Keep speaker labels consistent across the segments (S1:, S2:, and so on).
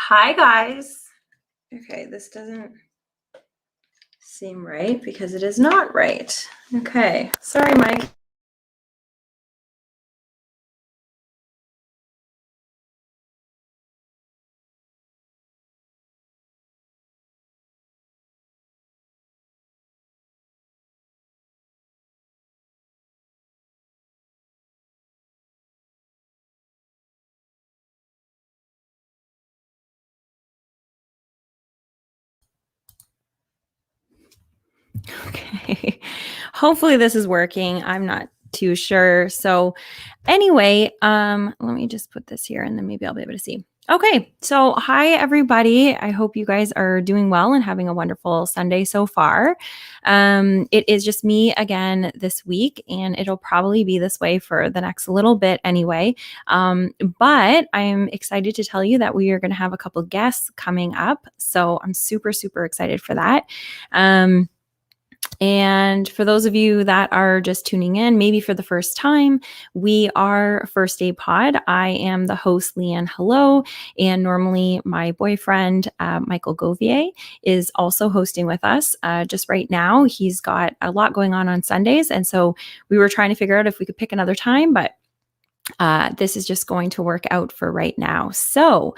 S1: Hi, guys. Okay, this doesn't seem right because it is not right. Okay, sorry, Mike. Okay, hopefully this is working. I'm not too sure. So anyway, let me just put this here and then maybe I'll be able to see. Okay, so hi everybody. I hope you guys are doing well and having a wonderful Sunday so far. It is just me again this week, and it'll probably be this way for the next little bit anyway. But I'm excited to tell you that we are going to have a couple guests coming up. So I'm super, super excited for that. And for those of you that are just tuning in, maybe for the first time, we are First Day Pod. I am the host, Leigh Ann. Hello. And normally my boyfriend, Michael Govier, is also hosting with us. Just right now, he's got a lot going on Sundays. And so we were trying to figure out if we could pick another time, but this is just going to work out for right now. So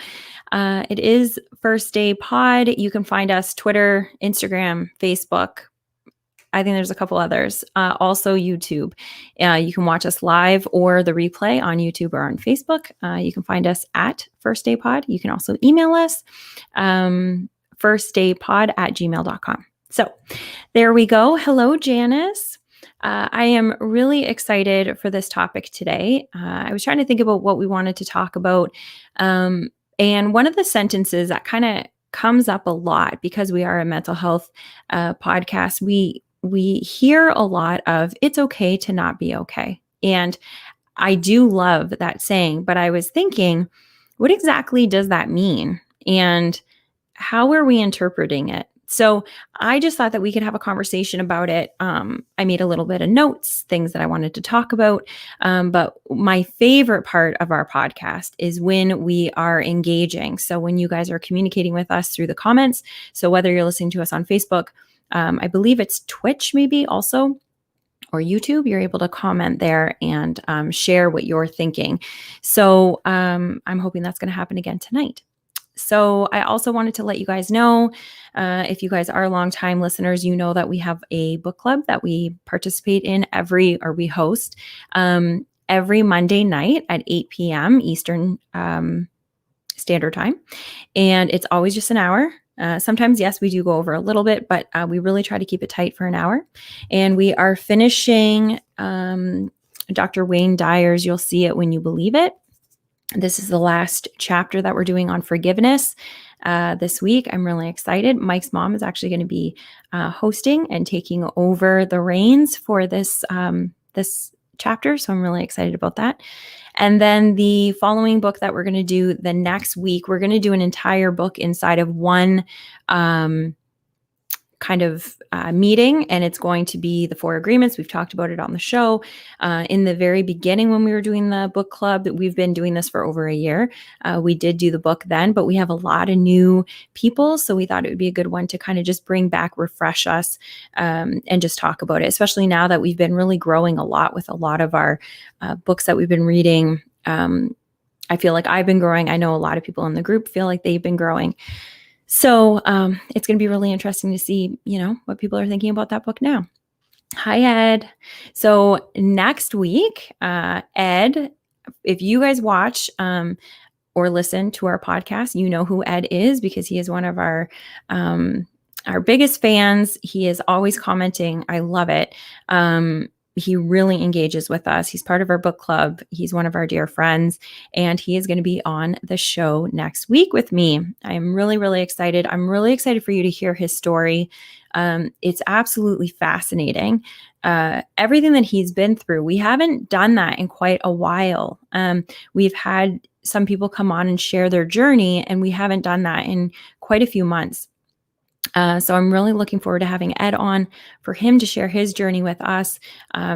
S1: it is First Day Pod. You can find us Twitter, Instagram, Facebook. I think there's a couple others. Also YouTube. You can watch us live or the replay on YouTube or on Facebook. You can find us at First Day Pod. You can also email us, firstdaypod@gmail.com. So there we go. Hello, Janice. I am really excited for this topic today. I was trying to think about what we wanted to talk about. And one of the sentences that kind of comes up a lot because we are a mental health podcast, we hear a lot of it's okay to not be okay. And I do love that saying, but I was thinking, what exactly does that mean? And how are we interpreting it? So I just thought that we could have a conversation about it. I made a little bit of notes, things that I wanted to talk about. But my favorite part of our podcast is when we are engaging. So when you guys are communicating with us through the comments. So whether you're listening to us on Facebook, I believe it's Twitch maybe also, or YouTube, you're able to comment there and share what you're thinking. So I'm hoping that's going to happen again tonight. So I also wanted to let you guys know, if you guys are longtime listeners, you know that we have a book club that we participate in we host every Monday night at 8 p.m. Eastern Standard Time. And it's always just an hour. Sometimes, yes, we do go over a little bit, but we really try to keep it tight for an hour. And we are finishing Dr. Wayne Dyer's You'll See It When You Believe It. This is the last chapter that we're doing on forgiveness this week. I'm really excited. Mike's mom is actually going to be hosting and taking over the reins for this chapter. So I'm really excited about that. And then the following book that we're going to do the next week, we're going to do an entire book inside of one kind of meeting, and it's going to be the 4 agreements. We've talked about it on the show in the very beginning when we were doing the book club. We've been doing this for over a year. We did do the book then, but we have a lot of new people, so we thought it would be a good one to kind of just bring back, refresh us, and just talk about it, especially now that we've been really growing a lot with a lot of our books that we've been reading. I feel like I've been growing. I know a lot of people in the group feel like they've been growing. So it's going to be really interesting to see, what people are thinking about that book now. Hi, Ed. So next week, Ed, if you guys watch or listen to our podcast, you know who Ed is because he is one of our biggest fans. He is always commenting. I love it. He really engages with us. He's part of our book club. He's one of our dear friends, and he is going to be on the show next week with me. I'm really, really excited. I'm really excited for you to hear his story. It's absolutely fascinating. Everything that he's been through. We haven't done that in quite a while. We've had some people come on and share their journey, and we haven't done that in quite a few months. So I'm really looking forward to having Ed on for him to share his journey with us.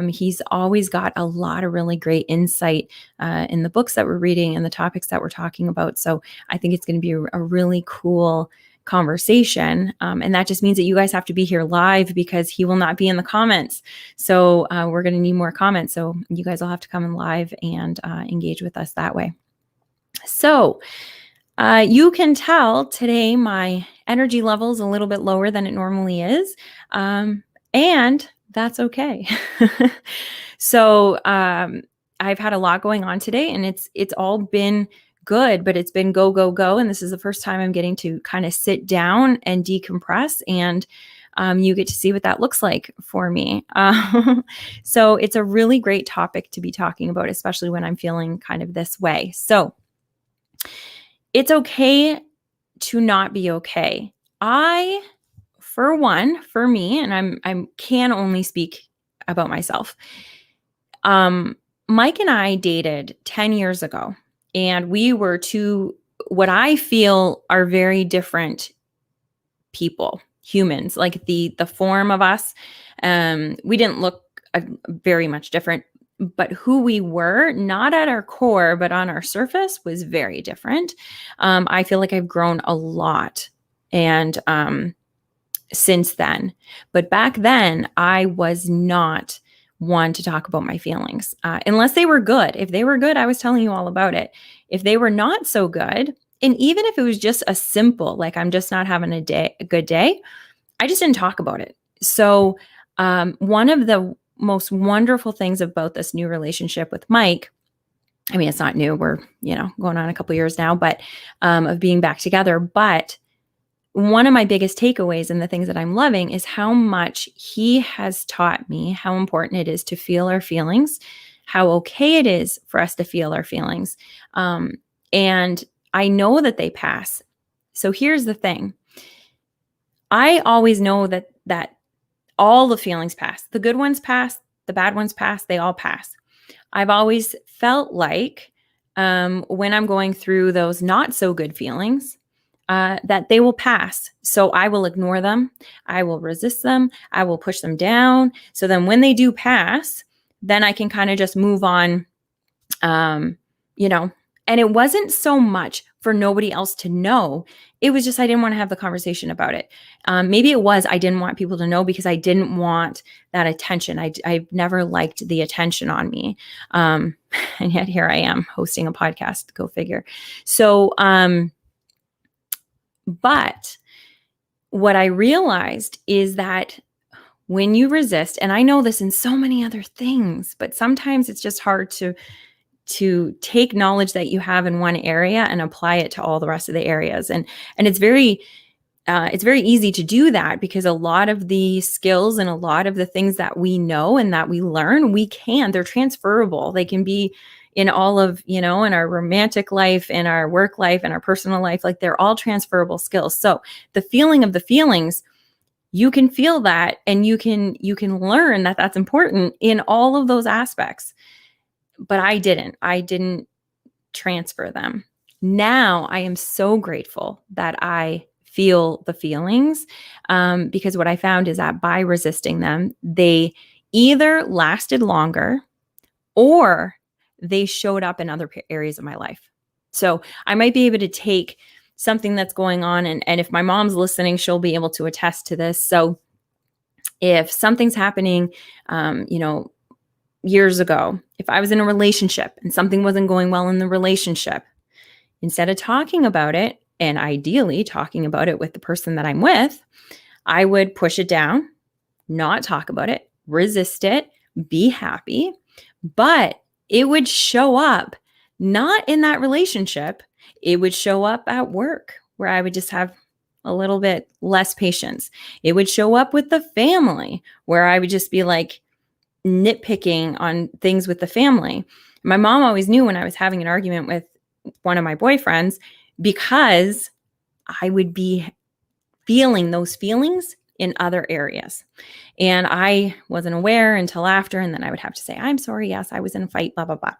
S1: He's always got a lot of really great insight in the books that we're reading and the topics that we're talking about. So I think it's going to be a really cool conversation. And that just means that you guys have to be here live because he will not be in the comments. So we're going to need more comments. So you guys will have to come in live and engage with us that way. So you can tell today my energy level is a little bit lower than it normally is. And that's okay. So I've had a lot going on today and it's all been good, but it's been go, go, go. And this is the first time I'm getting to kind of sit down and decompress, and you get to see what that looks like for me. So it's a really great topic to be talking about, especially when I'm feeling kind of this way. So it's okay to not be okay. For me, and I can only speak about myself. Mike and I dated 10 years ago, and we were two, what I feel are very different people, humans, like the form of us. We didn't look very much different, but who we were, not at our core, but on our surface, was very different. I feel like I've grown a lot and since then. But back then, I was not one to talk about my feelings unless they were good. If they were good, I was telling you all about it. If they were not so good, and even if it was just a simple, like I'm just not having a good day, I just didn't talk about it. So one of the most wonderful things about this new relationship with Mike, I mean, it's not new. We're, going on a couple years now, but of being back together. But one of my biggest takeaways and the things that I'm loving is how much he has taught me how important it is to feel our feelings, how okay it is for us to feel our feelings. And I know that they pass. So here's the thing. I always know that all the feelings pass. The good ones pass, the bad ones pass, they all pass. I've always felt like when I'm going through those not so good feelings, that they will pass. So I will ignore them. I will resist them. I will push them down. So then when they do pass, then I can kind of just move on, and it wasn't so much for nobody else to know. It was just, I didn't want to have the conversation about it. Maybe it was, I didn't want people to know because I didn't want that attention. I've never liked the attention on me. And yet here I am hosting a podcast, go figure. So, but what I realized is that when you resist, and I know this in so many other things, but sometimes it's just hard to take knowledge that you have in one area and apply it to all the rest of the areas. And it's very easy to do that because a lot of the skills and a lot of the things that we know and that we learn, they're transferable. They can be in all of, in our romantic life, in our work life, and our personal life, like they're all transferable skills. So the feeling of the feelings, you can feel that and you can learn that that's important in all of those aspects. But I didn't transfer them. Now I am so grateful that I feel the feelings because what I found is that by resisting them, they either lasted longer or they showed up in other areas of my life. So I might be able to take something that's going on, and if my mom's listening, she'll be able to attest to this. So if something's happening, years ago, if I was in a relationship and something wasn't going well in the relationship, instead of talking about it, and ideally talking about it with the person that I'm with, I would push it down, not talk about it, resist it, be happy, but it would show up not in that relationship. It would show up at work where I would just have a little bit less patience. It would show up with the family where I would just be like, nitpicking on things with the family. My mom always knew when I was having an argument with one of my boyfriends because I would be feeling those feelings in other areas. And I wasn't aware until after, and then I would have to say, I'm sorry, yes, I was in a fight, blah, blah, blah.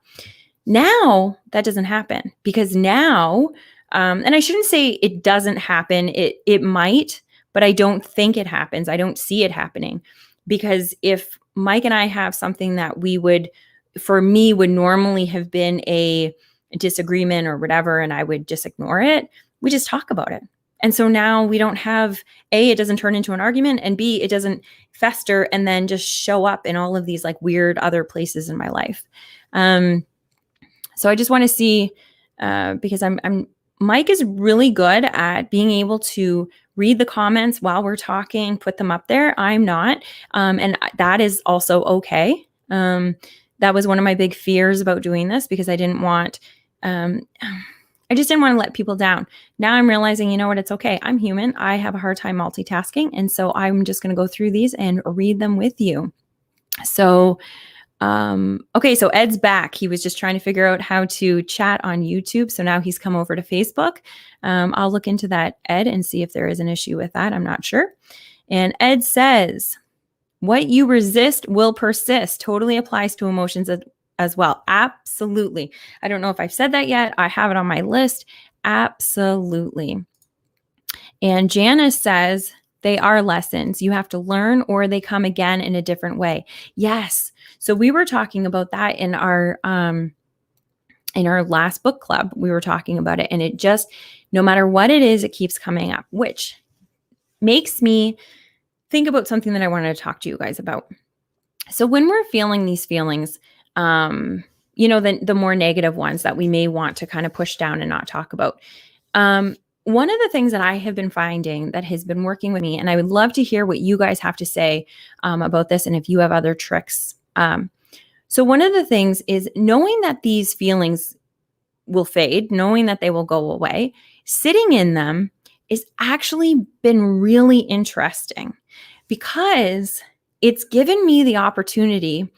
S1: Now that doesn't happen because now, and I shouldn't say it doesn't happen, it might, but I don't think it happens. I don't see it happening. Because if Mike and I have something that for me, would normally have been a disagreement or whatever, and I would just ignore it, we just talk about it. And so now we don't have, A, it doesn't turn into an argument, and B, it doesn't fester and then just show up in all of these like weird other places in my life. So I just want to see, because Mike is really good at being able to read the comments while we're talking, put them up there. I'm not. And that is also okay. That was one of my big fears about doing this, because I just didn't want to let people down. Now I'm realizing, you know what, it's okay. I'm human. I have a hard time multitasking. And so I'm just going to go through these and read them with you. So, okay, so Ed's back. He was just trying to figure out how to chat on YouTube. So now he's come over to Facebook. I'll look into that, Ed, and see if there is an issue with that. I'm not sure. And Ed says, what you resist will persist. Totally applies to emotions as well. Absolutely. I don't know if I've said that yet. I have it on my list. Absolutely. And Janice says, they are lessons. You have to learn, or they come again in a different way. Yes. So we were talking about that in our last book club. We were talking about it, and it just, no matter what it is, it keeps coming up, which makes me think about something that I wanted to talk to you guys about. So when we're feeling these feelings, the more negative ones that we may want to kind of push down and not talk about, one of the things that I have been finding that has been working with me, and I would love to hear what you guys have to say about this, and if you have other tricks. So one of the things is knowing that these feelings will fade, knowing that they will go away, sitting in them has actually been really interesting, because it's given me the opportunity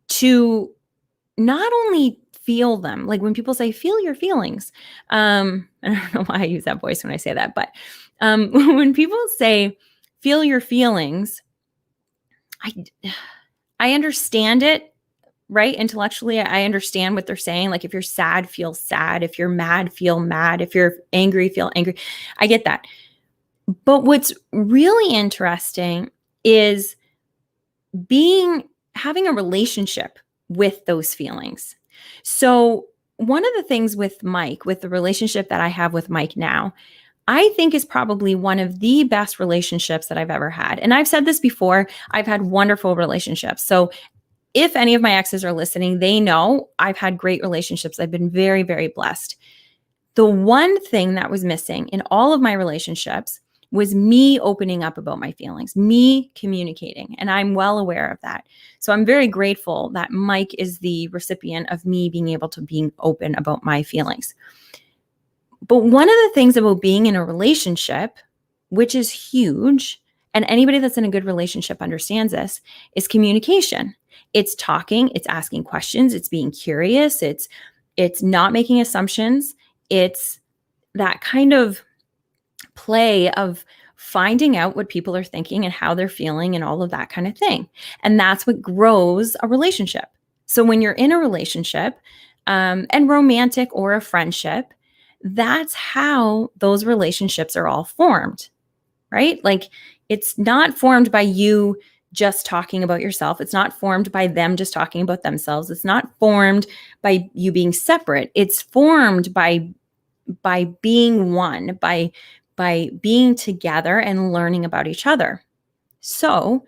S1: to not only feel them, like when people say, feel your feelings. I don't know why I use that voice when I say that, but when people say, feel your feelings, I understand it, right? Intellectually, I understand what they're saying. Like if you're sad, feel sad. If you're mad, feel mad. If you're angry, feel angry. I get that. But what's really interesting is having a relationship with those feelings. So one of the things with Mike, with the relationship that I have with Mike now, I think is probably one of the best relationships that I've ever had. And I've said this before, I've had wonderful relationships. So if any of my exes are listening, they know I've had great relationships. I've been very, very blessed. The one thing that was missing in all of my relationships was me opening up about my feelings, me communicating. And I'm well aware of that. So I'm very grateful that Mike is the recipient of me being able to be open about my feelings. But one of the things about being in a relationship, which is huge, and anybody that's in a good relationship understands this, is communication. It's talking, it's asking questions, it's being curious, it's not making assumptions. It's that kind of play of finding out what people are thinking and how they're feeling and all of that kind of thing. And that's what grows a relationship. So when you're in a relationship, and romantic or a friendship, that's how those relationships are all formed, right? Like it's not formed by you just talking about yourself. It's not formed by them just talking about themselves. It's not formed by you being separate. It's formed by being one, by being together and learning about each other. So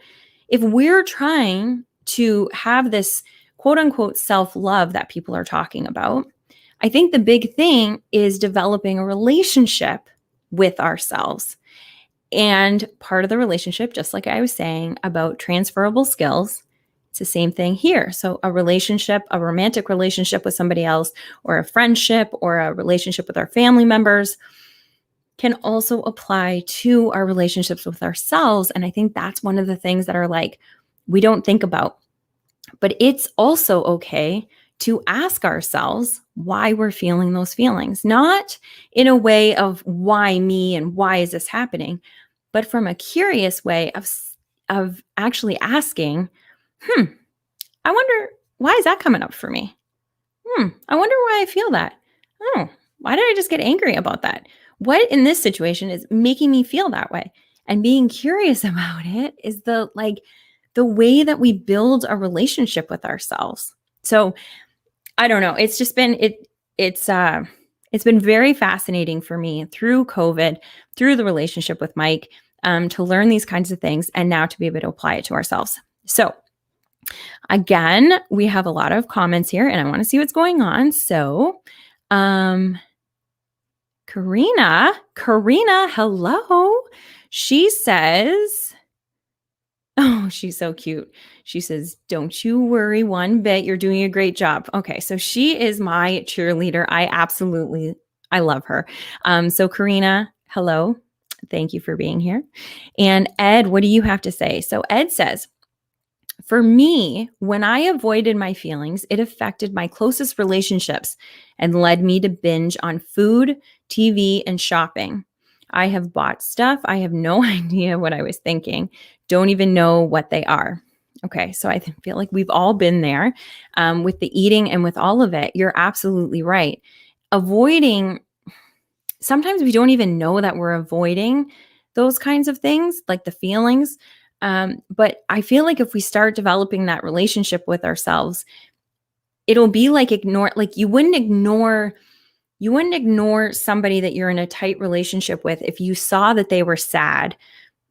S1: if we're trying to have this quote unquote self-love that people are talking about, I think the big thing is developing a relationship with ourselves. And part of the relationship, just like I was saying about transferable skills, it's the same thing here. So a relationship, a romantic relationship with somebody else, or a friendship, or a relationship with our family members can also apply to our relationships with ourselves. And I think that's one of the things that are like, we don't think about. But it's also okay to ask ourselves why we're feeling those feelings, not in a way of why me and why is this happening, but from a curious way of actually asking, I wonder, why is that coming up for me? I wonder why I feel that. Oh, why did I just get angry about that? What in this situation is making me feel that way? And being curious about it is the way that we build a relationship with ourselves. So I don't know. It's just been it's been very fascinating for me through COVID, through the relationship with Mike, to learn these kinds of things and now to be able to apply it to ourselves. So again, we have a lot of comments here and I want to see what's going on. So Karina, hello. She says, oh, she's so cute. She says, don't you worry one bit. You're doing a great job. Okay. So she is my cheerleader. I love her. So Karina, hello. Thank you for being here. And Ed, what do you have to say? So Ed says, for me, when I avoided my feelings, it affected my closest relationships and led me to binge on food, TV, and shopping. I have bought stuff. I have no idea what I was thinking. Don't even know what they are. Okay, so I feel like we've all been there with the eating and with all of it. You're absolutely right. Avoiding, sometimes we don't even know that we're avoiding those kinds of things, like the feelings. But I feel like if we start developing that relationship with ourselves, it'll be like you wouldn't ignore somebody that you're in a tight relationship with. If you saw that they were sad,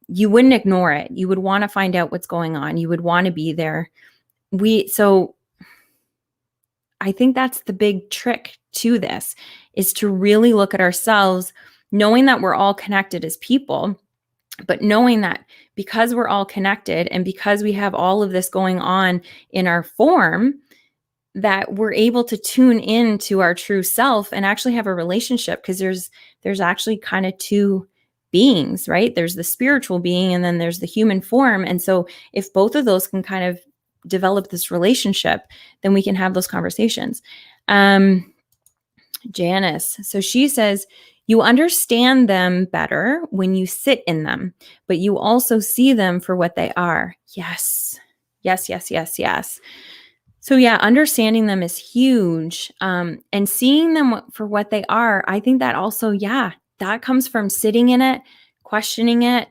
S1: you wouldn't ignore it. You would want to find out what's going on. You would want to be there. So I think that's the big trick to this, is to really look at ourselves, knowing that we're all connected as people, but knowing that because we're all connected and because we have all of this going on in our form, that we're able to tune in to our true self and actually have a relationship, because there's actually kind of two beings, right? There's the spiritual being and then there's the human form. And so if both of those can kind of develop this relationship, then we can have those conversations. Janice, so she says, you understand them better when you sit in them, but you also see them for what they are. Yes. So yeah, understanding them is huge. And seeing them for what they are, I think that also, yeah, that comes from sitting in it, questioning it,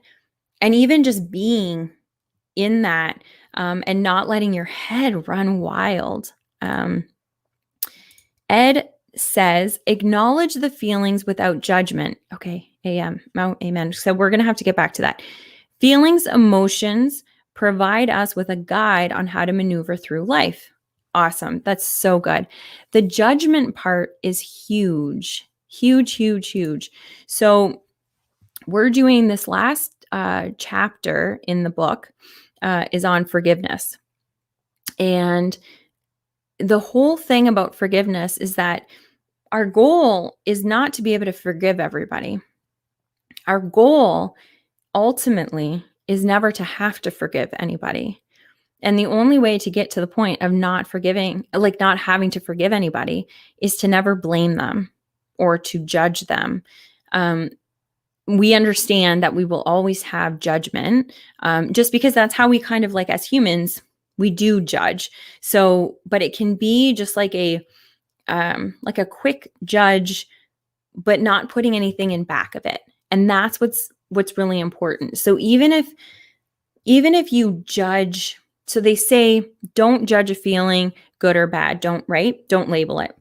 S1: and even just being in that, and not letting your head run wild. Ed says, acknowledge the feelings without judgment. Okay, amen. So we're going to have to get back to that. Feelings, emotions provide us with a guide on how to maneuver through life. Awesome. That's so good. The judgment part is huge. So we're doing this last chapter in the book is on forgiveness. And the whole thing about forgiveness is that our goal is not to be able to forgive everybody. Our goal ultimately is never to have to forgive anybody. And the only way to get to the point of not forgiving, like not having to forgive anybody, is to never blame them or to judge them. We understand that we will always have judgment, just because that's how we kind of, like, as humans, we do judge. So, but it can be just like a quick judge, but not putting anything in back of it. And that's what's really important. So even if you judge, so they say, don't judge a feeling, good or bad. Don't label it.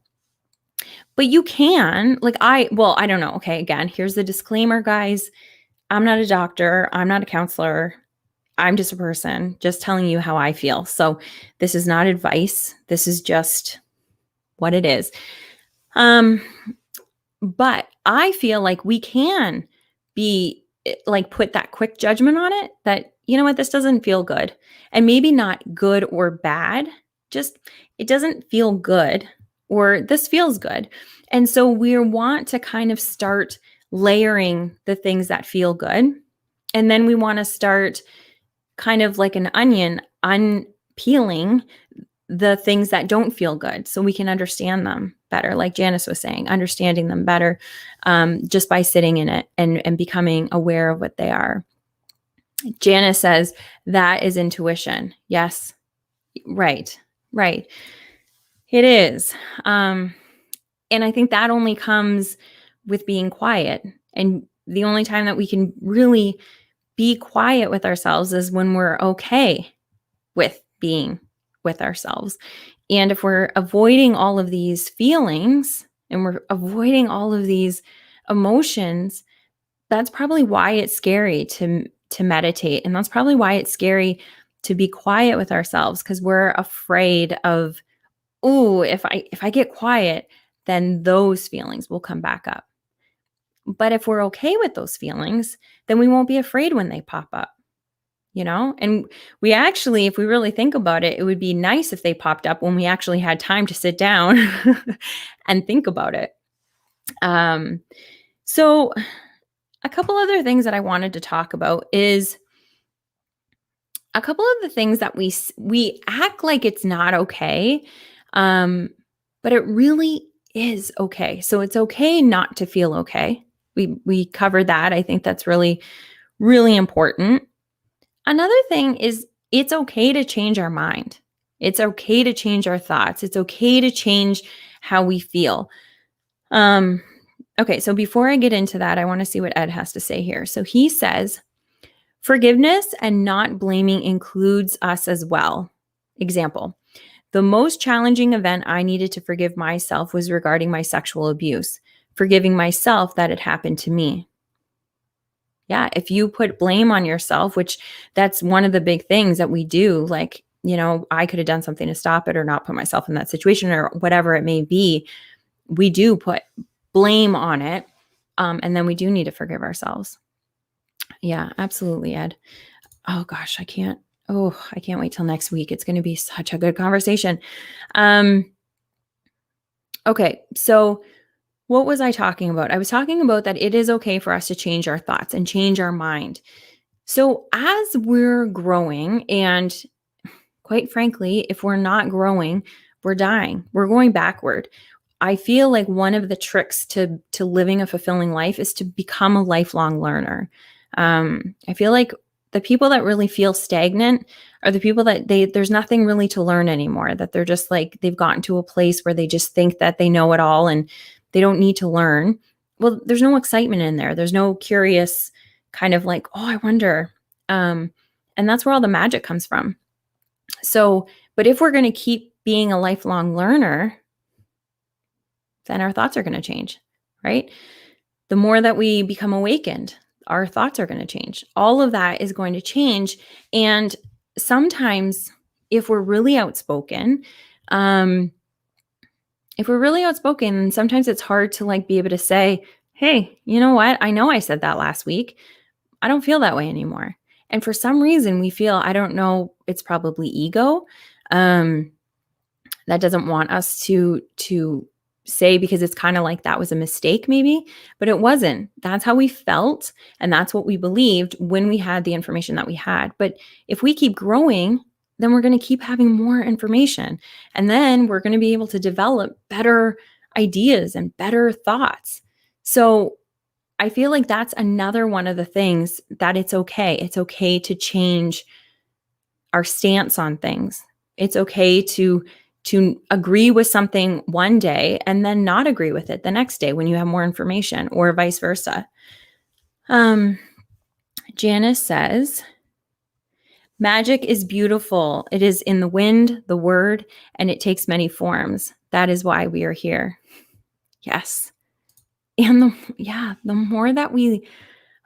S1: But you can, I don't know. Okay, again, here's the disclaimer, guys. I'm not a doctor. I'm not a counselor. I'm just a person just telling you how I feel. So this is not advice. This is just what it is. But I feel like we can be put that quick judgment on it, that, you know what, this doesn't feel good. And maybe not good or bad, just it doesn't feel good, or this feels good. And so we want to kind of start layering the things that feel good. And then we want to start kind of like an onion, unpeeling the things that don't feel good, so we can understand them better. Like Janice was saying, understanding them better, just by sitting in it and becoming aware of what they are. Janice says that is intuition. Yes. Right. It is. And I think that only comes with being quiet. And the only time that we can really be quiet with ourselves is when we're okay with being with ourselves. And if we're avoiding all of these feelings and we're avoiding all of these emotions, that's probably why it's scary to meditate. And that's probably why it's scary to be quiet with ourselves, because we're afraid of, oh, if I get quiet, then those feelings will come back up. But if we're okay with those feelings, then we won't be afraid when they pop up, you know? And we actually, if we really think about it, it would be nice if they popped up when we actually had time to sit down and think about it. Um, so a couple other things that I wanted to talk about is a couple of the things that we act like it's not okay, um, but it really is okay. So it's okay not to feel okay. We covered that. I think that's really really important. Another thing is it's okay to change our mind. It's okay to change our thoughts. It's okay to change how we feel. Um, okay, so before I get into that, I want to see what Ed has to say here. So he says, forgiveness and not blaming includes us as well. Example, the most challenging event I needed to forgive myself was regarding my sexual abuse, forgiving myself that it happened to me. Yeah, if you put blame on yourself, which that's one of the big things that we do, like, I could have done something to stop it or not put myself in that situation or whatever it may be. We do put blame on it. And then we do need to forgive ourselves. Yeah, absolutely, Ed. Oh gosh, I can't wait till next week. It's going to be such a good conversation. Um, okay, so what was I talking about? I was talking about that it is okay for us to change our thoughts and change our mind. So as we're growing, and quite frankly, if we're not growing, we're dying. We're going backward. I feel like one of the tricks to living a fulfilling life is to become a lifelong learner. I feel like the people that really feel stagnant are the people that there's nothing really to learn anymore, that they're just like they've gotten to a place where they just think that they know it all and they don't need to learn. Well, there's no excitement in there. There's no curious kind of like, oh, I wonder. And that's where all the magic comes from. So, but if we're going to keep being a lifelong learner, then our thoughts are going to change, right? The more that we become awakened, our thoughts are going to change. All of that is going to change. And sometimes if we're really outspoken, sometimes it's hard to like be able to say, hey, you know what? I know I said that last week. I don't feel that way anymore. And for some reason we feel, I don't know, it's probably ego. That doesn't want us to say, because it's kind of like that was a mistake maybe, but it wasn't. That's how we felt and that's what we believed when we had the information that we had. But if we keep growing, then we're going to keep having more information, and then we're going to be able to develop better ideas and better thoughts. So I feel like that's another one of the things that it's okay. It's okay to change our stance on things. It's okay to agree with something one day and then not agree with it the next day when you have more information, or vice versa. Janice says, magic is beautiful. It is in the wind, the word, and it takes many forms. That is why we are here. Yes. And the more that we,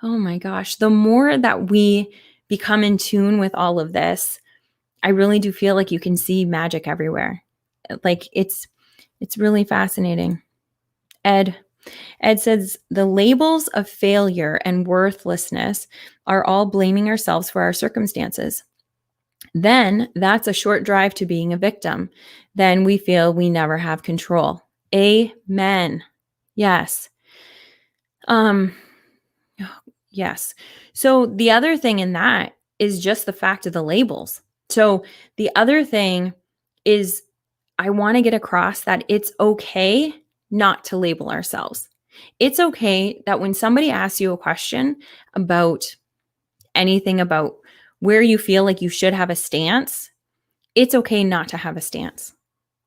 S1: oh my gosh, the more that we become in tune with all of this, I really do feel like you can see magic everywhere. Like it's really fascinating. Ed says the labels of failure and worthlessness are all blaming ourselves for our circumstances. Then that's a short drive to being a victim. Then we feel we never have control. Amen. Yes. Yes. So the other thing in that is just the fact of the labels. So the other thing is, I want to get across that it's okay not to label ourselves. It's okay that when somebody asks you a question about anything, about where you feel like you should have a stance, it's okay not to have a stance.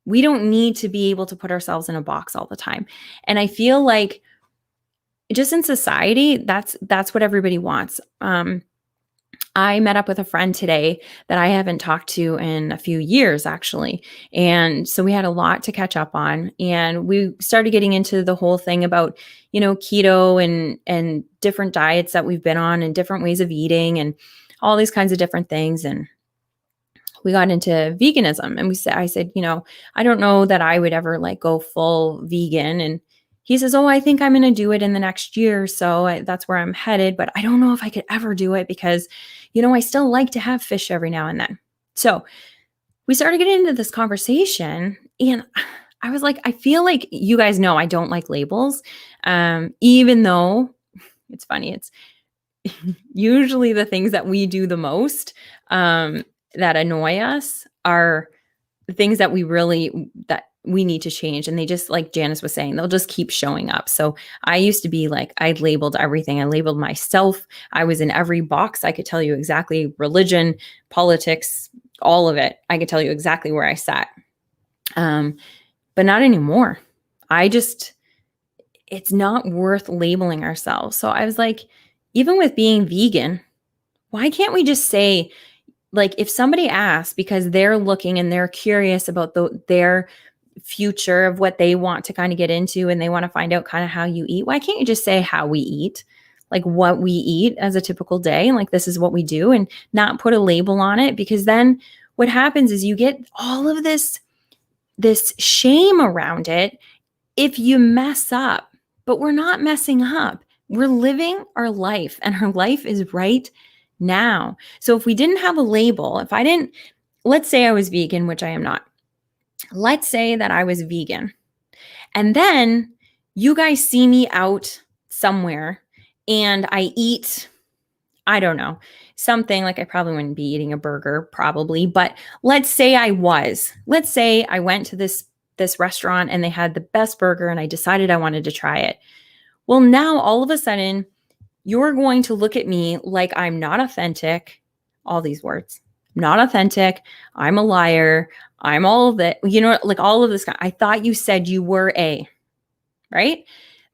S1: We don't need to be able to put ourselves in a box all the time. And I feel like just in society, that's what everybody wants. I met up with a friend today that I haven't talked to in a few years, actually. And so we had a lot to catch up on. And we started getting into the whole thing about, keto and different diets that we've been on and different ways of eating and all these kinds of different things. And we got into veganism, and I said, I don't know that I would ever like go full vegan. And he says, oh, I think I'm going to do it in the next year. So that's where I'm headed, but I don't know if I could ever do it because, I still like to have fish every now and then. So we started getting into this conversation, and I was like, I feel like you guys know I don't like labels. Even though it's funny, it's usually the things that we do the most that annoy us are the things that we need to change. And they just, like Janice was saying, they'll just keep showing up. So I used to be like, I labeled everything. I labeled myself. I was in every box. I could tell you exactly religion, politics, all of it. I could tell you exactly where I sat. But not anymore. It's not worth labeling ourselves. So I was like, even with being vegan, why can't we just say, like, if somebody asks because they're looking and they're curious about their future of what they want to kind of get into and they want to find out kind of how you eat, why can't you just say how we eat, like what we eat as a typical day, like this is what we do, and not put a label on it? Because then what happens is you get all of this shame around it if you mess up. But we're not messing up. We're living our life, and our life is right now. So if we didn't have a label, let's say I was vegan, which I am not. Let's say that I was vegan. And then you guys see me out somewhere and I eat, I don't know, something like, I probably wouldn't be eating a burger probably, but let's say I was. Let's say I went to this restaurant and they had the best burger and I decided I wanted to try it. Well, now all of a sudden you're going to look at me like I'm not authentic. All these words, not authentic. I'm a liar. I'm all of that, like all of this. I thought you said you were right?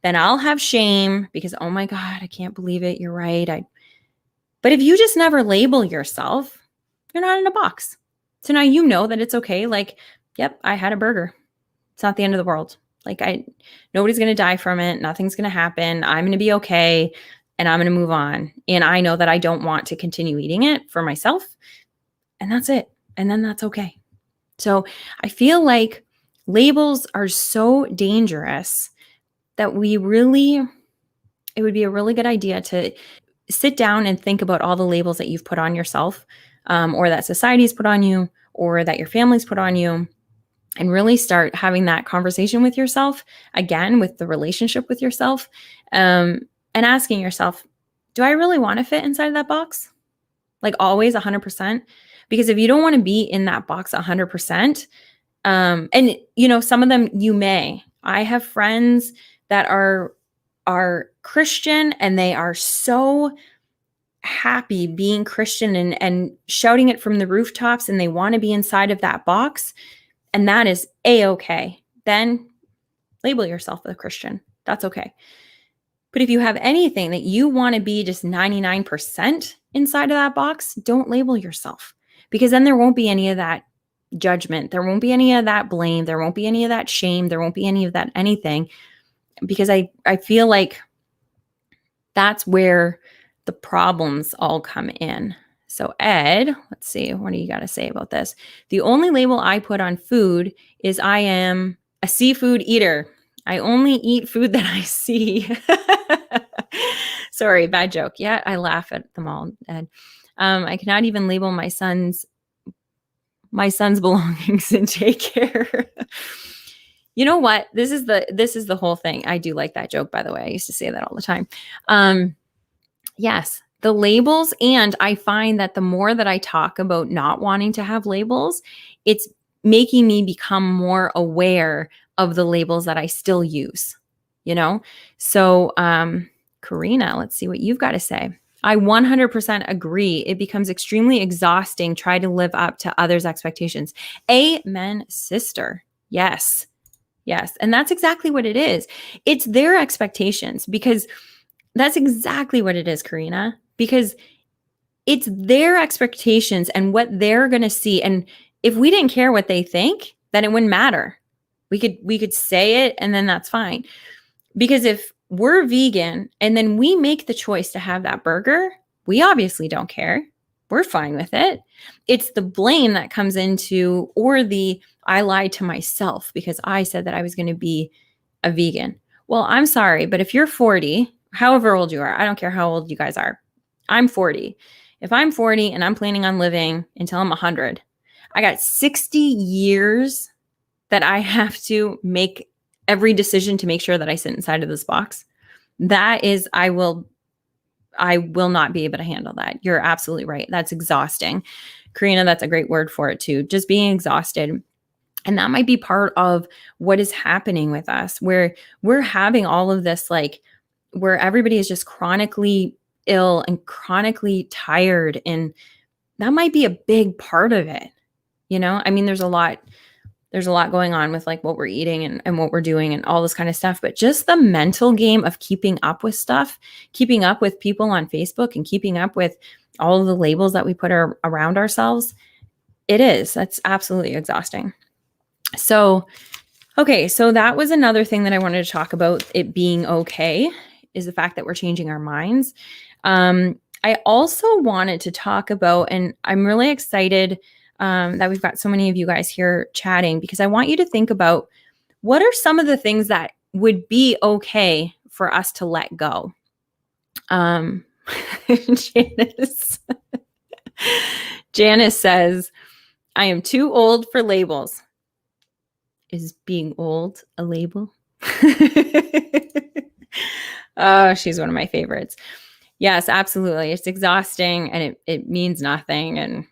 S1: Then I'll have shame because, oh my God, I can't believe it. You're right. But if you just never label yourself, you're not in a box. So now you know that it's okay. Like, yep, I had a burger. It's not the end of the world. Like nobody's going to die from it. Nothing's going to happen. I'm going to be okay. And I'm going to move on. And I know that I don't want to continue eating it for myself. And that's it. And then that's okay. So I feel like labels are so dangerous that it would be a really good idea to sit down and think about all the labels that you've put on yourself, or that society's put on you, or that your family's put on you, and really start having that conversation with yourself again, with the relationship with yourself, and asking yourself, do I really want to fit inside of that box? Like always 100%? Because if you don't want to be in that box 100%, and some of them you may. I have friends that are Christian and they are so happy being Christian and shouting it from the rooftops, and they want to be inside of that box. And that is A-okay. Then label yourself a Christian. That's okay. But if you have anything that you want to be just 99% inside of that box, don't label yourself, because then there won't be any of that judgment. There won't be any of that blame. There won't be any of that shame. There won't be any of that anything, because I feel like that's where the problems all come in. So Ed, let's see, what do you got to say about this? The only label I put on food is I am a seafood eater. I only eat food that I see. Sorry, bad joke. Yeah, I laugh at them all, Ed. I cannot even label my son's belongings in daycare. You know what? This is the whole thing. I do like that joke, by the way. I used to say that all the time. Yes, the labels. And I find that the more that I talk about not wanting to have labels, it's making me become more aware of the labels that I still use, So, Karina, let's see what you've got to say. I 100% agree. It becomes extremely exhausting trying to live up to others' expectations. Amen, sister. Yes. Yes. And that's exactly what it is. It's their expectations, because that's exactly what it is, Karina. Because it's their expectations and what they're going to see. And if we didn't care what they think, then it wouldn't matter. We could say it and then that's fine. Because if we're vegan and then we make the choice to have that burger, we obviously don't care. We're fine with it. It's the blame that comes into, or the I lied to myself because I said that I was going to be a vegan. Well, I'm sorry, but if you're 40, however old you are, I don't care how old you guys are. I'm 40. If I'm 40 and I'm planning on living until I'm 100, I got 60 years that I have to make every decision to make sure that I sit inside of this box. That is, I will not be able to handle that. You're absolutely right. That's exhausting. Karina, that's a great word for it too. Just being exhausted. And that might be part of what is happening with us, where we're having all of this, like where everybody is just chronically ill and chronically tired. And that might be a big part of it. I mean, there's a lot going on with like what we're eating and what we're doing and all this kind of stuff. But just the mental game of keeping up with stuff, keeping up with people on Facebook and keeping up with all of the labels that we put around ourselves, that's absolutely exhausting. So, okay. So that was another thing that I wanted to talk about, it being okay, is the fact that we're changing our minds. I also wanted to talk about, and I'm really excited that we've got so many of you guys here chatting, because I want you to think about what are some of the things that would be okay for us to let go. Janice says, I am too old for labels. Is being old a label? Oh, she's one of my favorites. Yes, absolutely. It's exhausting and it means nothing, and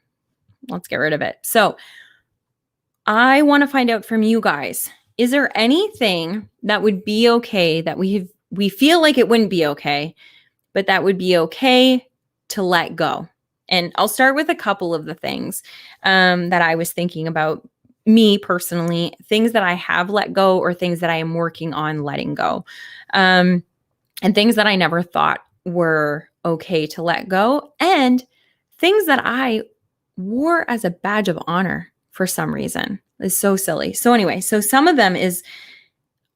S1: let's get rid of it. So I want to find out from you guys, is there anything that would be okay that we feel like it wouldn't be okay, but that would be okay to let go? And I'll start with a couple of the things that I was thinking about, me personally, things that I have let go or things that I am working on letting go, and things that I never thought were okay to let go, and things that I wore as a badge of honor for some reason. It's so silly. So anyway, so some of them is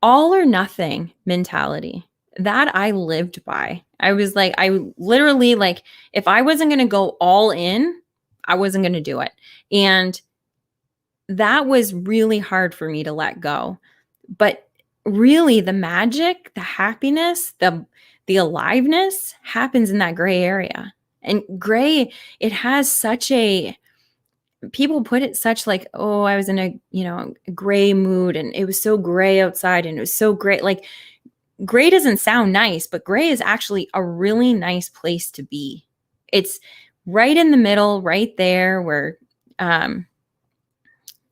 S1: all or nothing mentality that I lived by. I was like, I literally, like, if I wasn't going to go all in, I wasn't going to do it. And that was really hard for me to let go. But really the magic, the happiness, the aliveness happens in that gray area. And gray, it has such a, people put it such like, oh, I was in a gray mood and it was so gray outside and it was so great. Like, gray doesn't sound nice, but gray is actually a really nice place to be. It's right in the middle, right there where,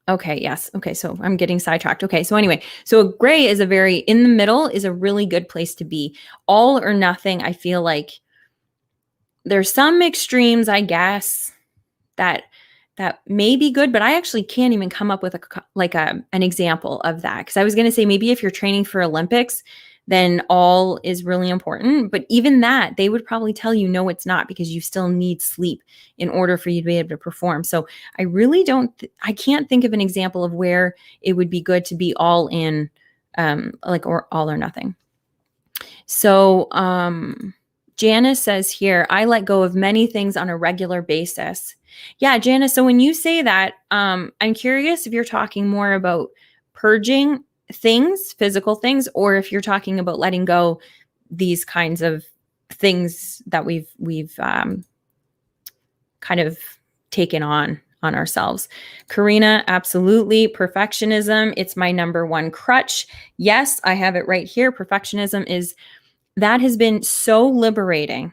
S1: okay, yes. Okay, so I'm getting sidetracked. Okay, so anyway, so gray is in the middle is a really good place to be. All or nothing, I feel like there's some extremes, I guess, that may be good, but I actually can't even come up with an example of that. Because I was going to say, maybe if you're training for Olympics, then all is really important. But even that, they would probably tell you, no, it's not, because you still need sleep in order for you to be able to perform. So I really I can't think of an example of where it would be good to be all in, or all or nothing. So Janice says here, I let go of many things on a regular basis. Yeah, Janice. So when you say that, I'm curious if you're talking more about purging things, physical things, or if you're talking about letting go these kinds of things that we've kind of taken on ourselves. Karina, absolutely. Perfectionism, it's my number one crutch. Yes, I have it right here. Perfectionism that has been so liberating,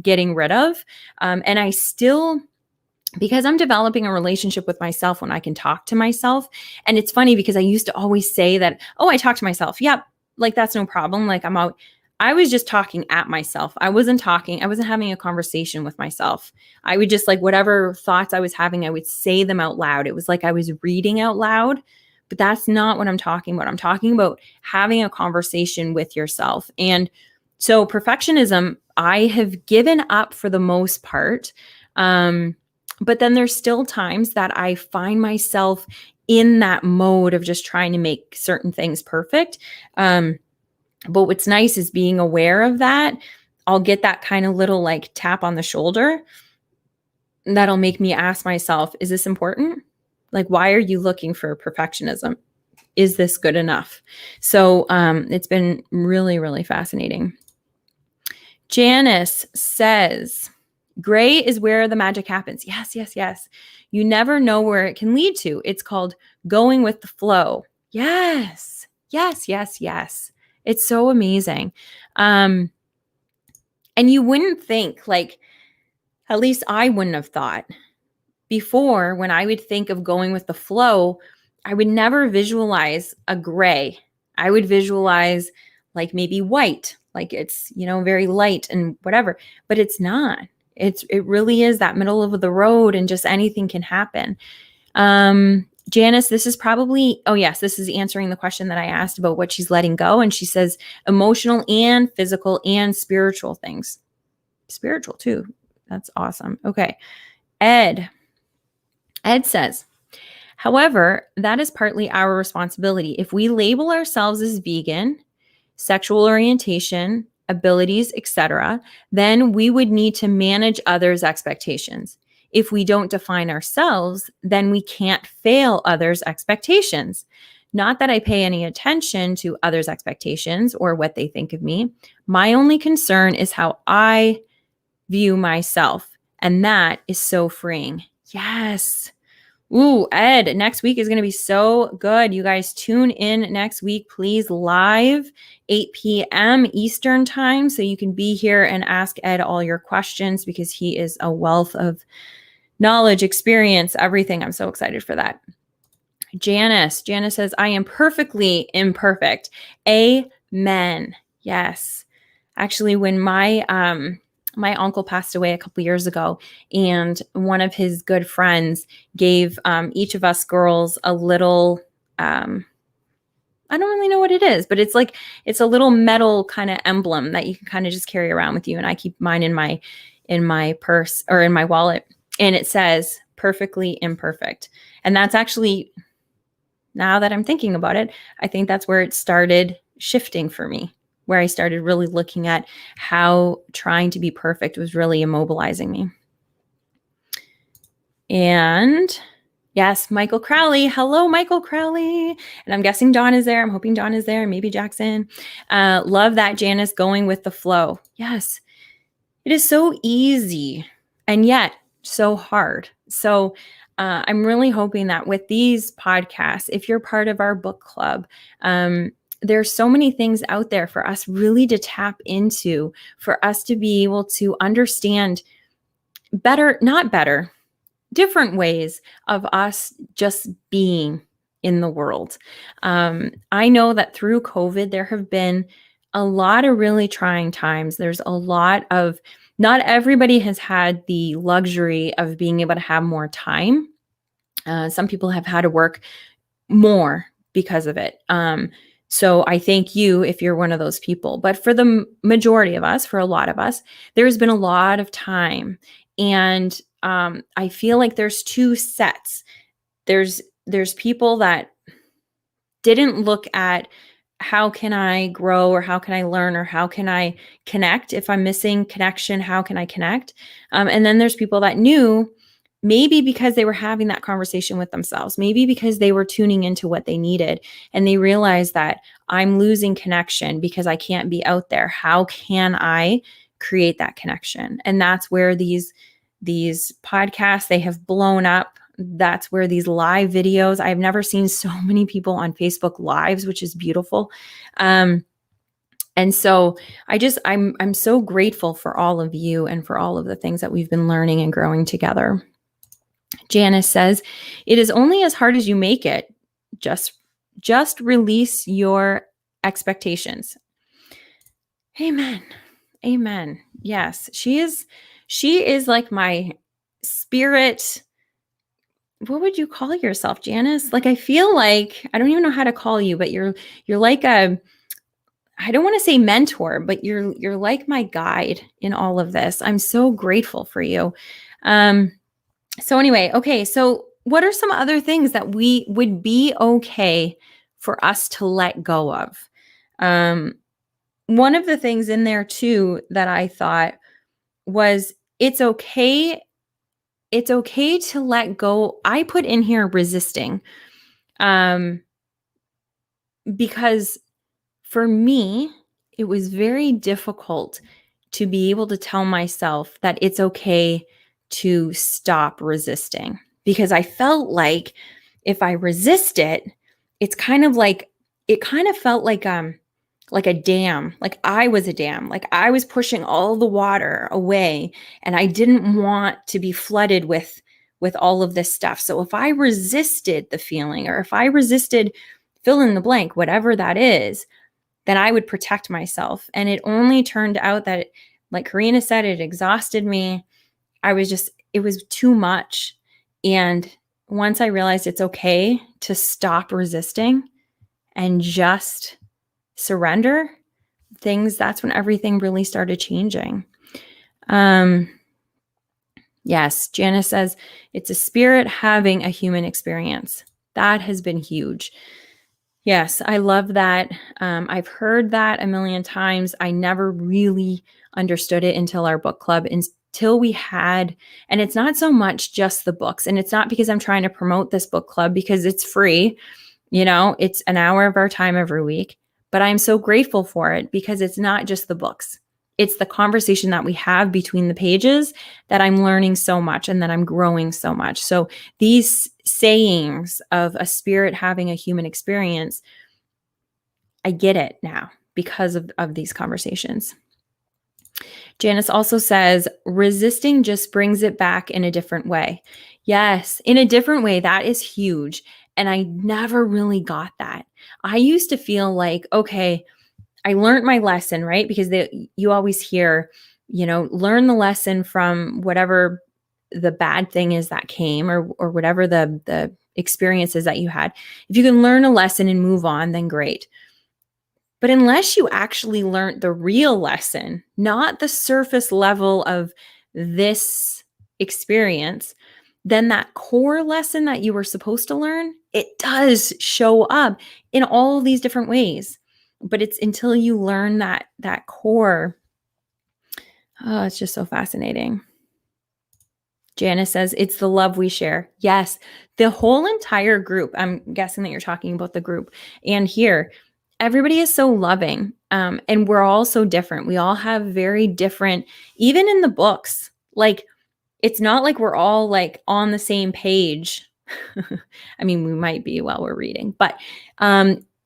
S1: getting rid of. And I still, because I'm developing a relationship with myself when I can talk to myself. And it's funny because I used to always say that, oh, I talk to myself. Yep. Like, that's no problem. Like, I was just talking at myself. I wasn't having a conversation with myself. I would just, like, whatever thoughts I was having, I would say them out loud. It was like I was reading out loud, but that's not what I'm talking about. I'm talking about having a conversation with yourself. And So perfectionism, I have given up for the most part. But then there's still times that I find myself in that mode of just trying to make certain things perfect. But what's nice is being aware of that. I'll get that kind of little like tap on the shoulder that'll make me ask myself, is this important? Like, why are you looking for perfectionism? Is this good enough? So it's been really, really fascinating. Janice says, gray is where the magic happens. Yes, yes, yes. You never know where it can lead to. It's called going with the flow. Yes, yes, yes, yes. It's so amazing. And you wouldn't think, like, at least I wouldn't have thought before, when I would think of going with the flow, I would never visualize a gray. I would visualize like maybe white, like it's, very light and whatever, but it's not. It really is that middle of the road and just anything can happen. Janice, this is probably, oh yes, this is answering the question that I asked about what she's letting go. And she says emotional and physical and spiritual things. Spiritual too. That's awesome. Okay. Ed says, however, that is partly our responsibility. If we label ourselves as vegan, sexual orientation, abilities, etc., then we would need to manage others' expectations. If we don't define ourselves, then we can't fail others' expectations. Not that I pay any attention to others' expectations or what they think of me. My only concern is how I view myself, and that is so freeing. Yes. Ooh, Ed, next week is going to be so good. You guys tune in next week, please, live 8 p.m. Eastern time, so you can be here and ask Ed all your questions because he is a wealth of knowledge, experience, everything. I'm so excited for that. Janice says, I am perfectly imperfect. Amen. Yes. Actually, when my uncle passed away a couple years ago, and one of his good friends gave each of us girls a little, I don't really know what it is, but it's a little metal kind of emblem that you can kind of just carry around with you. And I keep mine in my purse or in my wallet, and it says perfectly imperfect. And that's actually, now that I'm thinking about it, I think that's where it started shifting for me, where I started really looking at how trying to be perfect was really immobilizing me. And yes, Michael Crowley. Hello, Michael Crowley. And I'm guessing Dawn is there. I'm hoping Dawn is there. Maybe Jackson. Love that, Janice, going with the flow. Yes, it is so easy and yet so hard. So I'm really hoping that with these podcasts, if you're part of our book club, there's so many things out there for us really to tap into, for us to be able to understand better, not better, different ways of us just being in the world. I know that through COVID, there have been a lot of really trying times. There's a lot of, not everybody has had the luxury of being able to have more time. Some people have had to work more because of it. So I thank you if you're one of those people. But for the majority of us, for a lot of us, there's been a lot of time. And I feel like there's two sets. There's people that didn't look at how can I grow or how can I learn or how can I connect? If I'm missing connection, how can I connect? And then there's people that knew, maybe because they were having that conversation with themselves, maybe because they were tuning into what they needed and they realized that I'm losing connection because I can't be out there. How can I create that connection? And that's where these podcasts, they have blown up. That's where these live videos, I've never seen so many people on Facebook Lives, which is beautiful. And so I'm so grateful for all of you and for all of the things that we've been learning and growing together. Janice says, it is only as hard as you make it. Just release your expectations. Amen. Amen. Yes, she is like my spirit. What would you call yourself, Janice? Like, I feel like, I don't even know how to call you, but you're like I don't want to say mentor, but you're like my guide in all of this. I'm so grateful for you. So anyway, okay, so what are some other things that we would be okay for us to let go of? One of the things in there too that I thought was it's okay to let go. I put in here resisting. Um because for me, it was very difficult to be able to tell myself that it's okay to stop resisting because I felt like if I resist it, it's kind of like it kind of felt like a dam, like I was a dam, like I was pushing all the water away and I didn't want to be flooded with all of this stuff. So if I resisted the feeling or if I resisted fill in the blank, whatever that is, then I would protect myself. And it only turned out that, like Karina said, it exhausted me. It was too much. And once I realized it's okay to stop resisting and just surrender that's when everything really started changing. Yes, Janice says it's a spirit having a human experience. That has been huge. Yes, I love that. I've heard that a million times. I never really understood it until our book club, until we had, and it's not so much just the books. And it's not because I'm trying to promote this book club because it's free. It's an hour of our time every week, but I'm so grateful for it because it's not just the books. It's the conversation that we have between the pages that I'm learning so much and that I'm growing so much. So these sayings of a spirit having a human experience, I get it now because of these conversations. Janice also says, resisting just brings it back in a different way. Yes, in a different way. That is huge. And I never really got that. I used to feel like, okay, I learned my lesson, right? Because you always hear, learn the lesson from whatever the bad thing is that came or whatever the experiences that you had. If you can learn a lesson and move on, then great. But unless you actually learned the real lesson, not the surface level of this experience, then that core lesson that you were supposed to learn, it does show up in all these different ways. But it's until you learn that core. Oh, it's just so fascinating. Janice says, it's the love we share. Yes, the whole entire group. I'm guessing that you're talking about the group. And here, everybody is so loving. And we're all so different. We all have very different, even in the books, like, it's not like we're all like on the same page. I mean, we might be while we're reading, but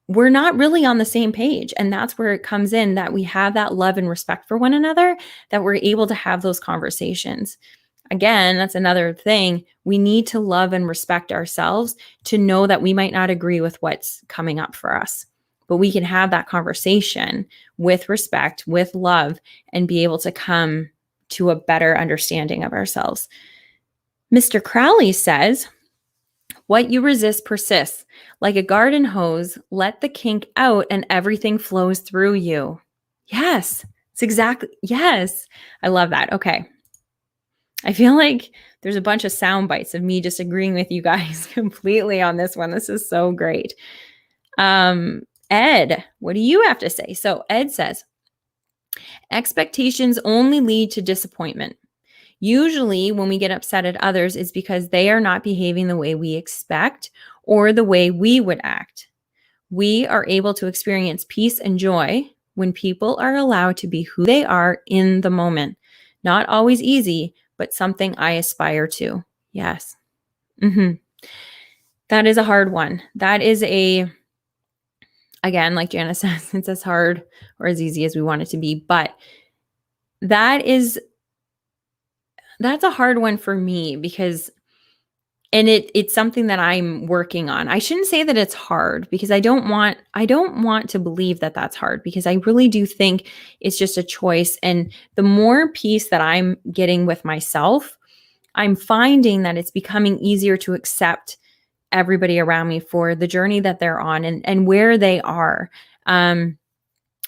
S1: we're not really on the same page. And that's where it comes in that we have that love and respect for one another, that we're able to have those conversations. Again, that's another thing. We need to love and respect ourselves to know that we might not agree with what's coming up for us, but we can have that conversation with respect, with love, and be able to come to a better understanding of ourselves. Mr. Crowley says, what you resist persists. Like a garden hose, let the kink out and everything flows through you. Yes, it's exactly, yes. I love that. Okay. I feel like there's a bunch of sound bites of me just agreeing with you guys completely on this one. This is so great. Ed, what do you have to say? So Ed says, expectations only lead to disappointment. Usually when we get upset at others, it's because they are not behaving the way we expect or the way we would act. We are able to experience peace and joy when people are allowed to be who they are in the moment. Not always easy, but something I aspire to. Yes. That is a hard one. That is again, like Janice says, it's as hard or as easy as we want it to be. But that's a hard one for me because, and it's something that I'm working on. I shouldn't say that it's hard because I don't want to believe that that's hard because I really do think it's just a choice. And the more peace that I'm getting with myself, I'm finding that it's becoming easier to accept everybody around me for the journey that they're on and where they are.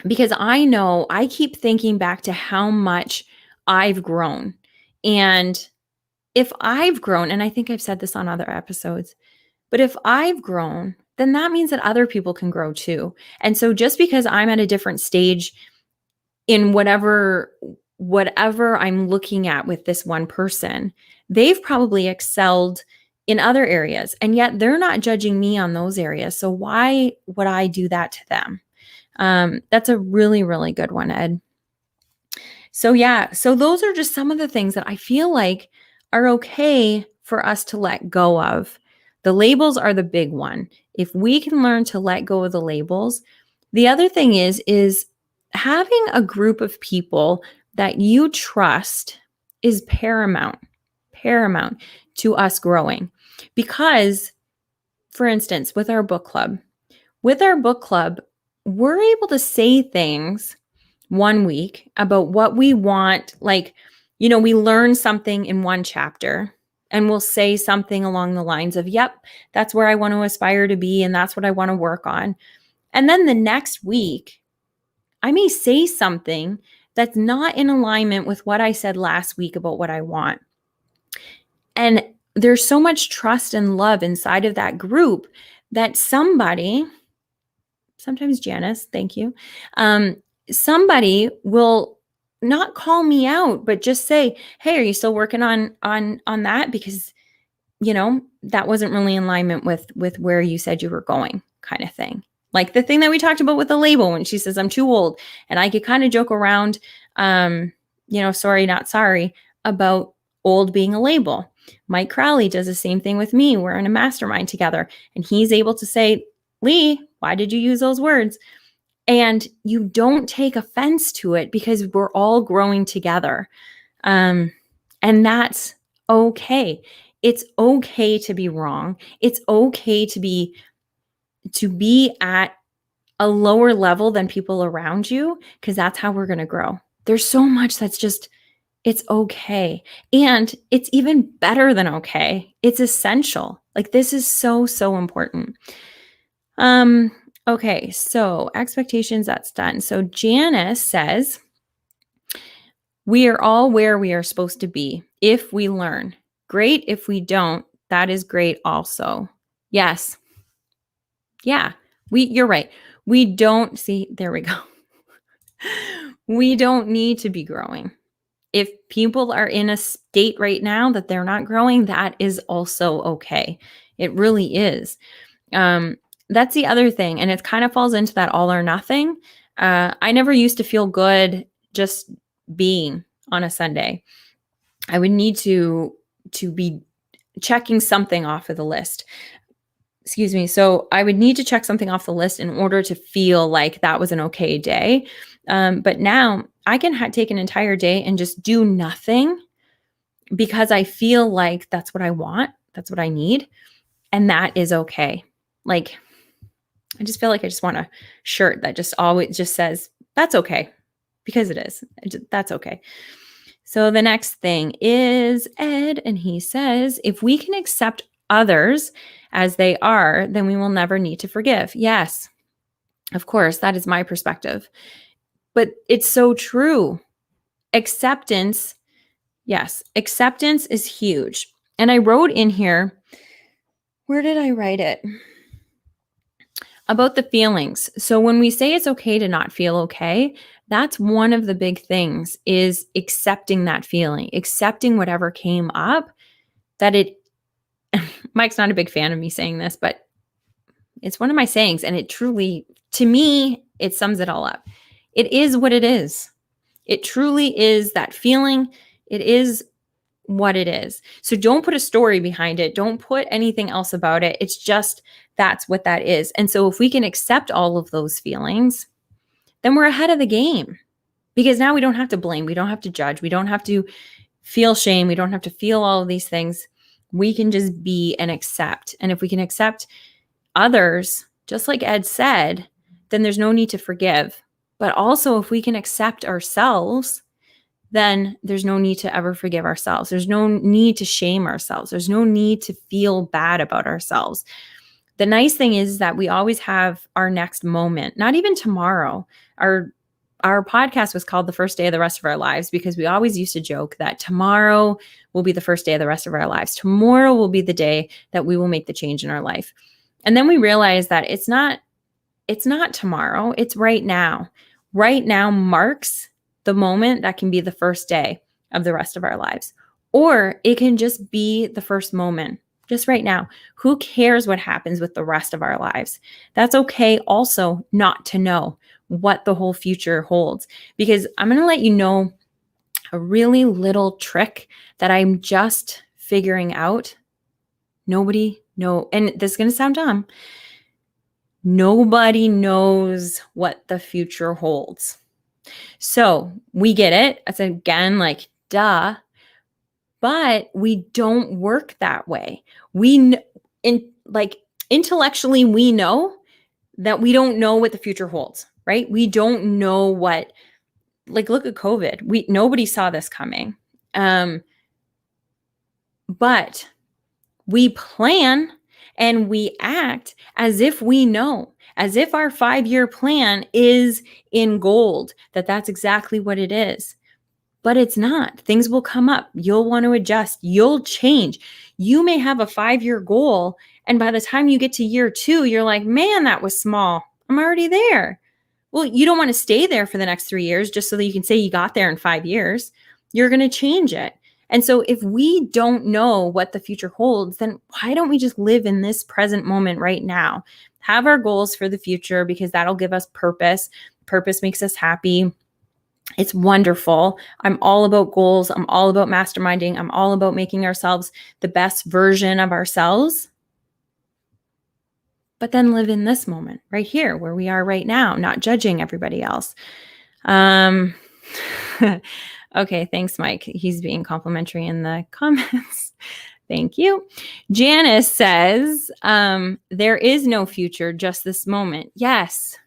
S1: because I know I keep thinking back to how much I've grown. And if I've grown, and I think I've said this on other episodes, but if I've grown, then that means that other people can grow too. And so just because I'm at a different stage in whatever I'm looking at with this one person, they've probably excelled in other areas, and yet they're not judging me on those areas. So why would I do that to them? That's a really, really good one, Ed. So yeah, so those are just some of the things that I feel like are okay for us to let go of. The labels are the big one. If we can learn to let go of the labels, the other thing is having a group of people that you trust is paramount to us growing. Because, for instance, with our book club, we're able to say things one week about what we want. Like, we learn something in one chapter and we'll say something along the lines of, yep, that's where I want to aspire to be. And that's what I want to work on. And then the next week, I may say something that's not in alignment with what I said last week about what I want. And there's so much trust and love inside of that group that somebody, sometimes Janice, thank you, somebody will not call me out, but just say, hey, are you still working on that? Because, that wasn't really in alignment with where you said you were going, kind of thing. Like the thing that we talked about with the label when she says I'm too old, and I could kind of joke around, sorry, not sorry, about old being a label. Mike Crowley does the same thing with me. We're in a mastermind together, and he's able to say, Leigh, why did you use those words? And you don't take offense to it because we're all growing together. And that's okay. It's okay to be wrong. It's okay to be at a lower level than people around you, because that's how we're going to grow. There's so much that's just, it's okay. And it's even better than okay. It's essential. Like, this is so, so important. Okay, so expectations, that's done. So Janice says, we are all where we are supposed to be if we learn. Great if we don't. That is great also. Yes. Yeah, you're right. We don't see, there we go. We don't need to be growing. If people are in a state right now that they're not growing, that is also okay. It really is. That's the other thing. And it kind of falls into that all or nothing. I never used to feel good just being on a Sunday. I would need to be checking something off of the list. Excuse me. So I would need to check something off the list in order to feel like that was an okay day. But now I can take an entire day and just do nothing because I feel like that's what I want. That's what I need. And that is okay. Like, I just feel like I just want a shirt that just always just says, that's okay, because it is. That's okay. So the next thing is Ed, and he says, if we can accept others as they are, then we will never need to forgive. Yes, of course, that is my perspective. But it's so true. Acceptance, yes, acceptance is huge. And I wrote in here, where did I write it? About the feelings. So when we say it's okay to not feel okay, that's one of the big things, is accepting that feeling, accepting whatever came up, that it, Mike's not a big fan of me saying this, but it's one of my sayings. And it truly, to me, it sums it all up. It is what it is. It truly is that feeling. It is what it is. So don't put a story behind it. Don't put anything else about it. It's just, that's what that is. And so if we can accept all of those feelings, then we're ahead of the game, because now we don't have to blame. We don't have to judge. We don't have to feel shame. We don't have to feel all of these things. We can just be and accept. And if we can accept others, just like Ed said, then there's no need to forgive. But also, if we can accept ourselves, then there's no need to ever forgive ourselves. There's no need to shame ourselves. There's no need to feel bad about ourselves. The nice thing is that we always have our next moment, not even tomorrow. Our podcast was called The First Day of the Rest of Our Lives because we always used to joke that tomorrow will be the first day of the rest of our lives. Tomorrow will be the day that we will make the change in our life. And then we realized that it's not tomorrow, it's right now. Right now marks the moment that can be the first day of the rest of our lives. Or it can just be the first moment, just right now. Who cares what happens with the rest of our lives? That's okay also not to know what the whole future holds, because I'm going to let you know a really little trick that I'm just figuring out. And this is going to sound dumb. Nobody knows what the future holds. So we get it. It's again like, duh. But we don't work that way. Intellectually, we know that we don't know what the future holds, right? We don't know what, look at COVID. Nobody saw this coming. But we plan and we act as if we know, as if our 5-year plan is in gold, that's exactly what it is. But it's not. Things will come up. You'll want to adjust. You'll change. You may have a 5-year goal, and by the time you get to year 2, you're like, man, that was small. I'm already there. Well, you don't want to stay there for the next 3 years just so that you can say you got there in 5 years. You're going to change it. And so if we don't know what the future holds, then why don't we just live in this present moment right now? Have our goals for the future, because that'll give us purpose. Purpose makes us happy. It's wonderful. I'm all about goals. I'm all about masterminding. I'm all about making ourselves the best version of ourselves. But then live in this moment right here where we are right now, not judging everybody else. Okay, thanks, Mike. He's being complimentary in the comments. Thank you. Janice says, there is no future, just this moment. Yes.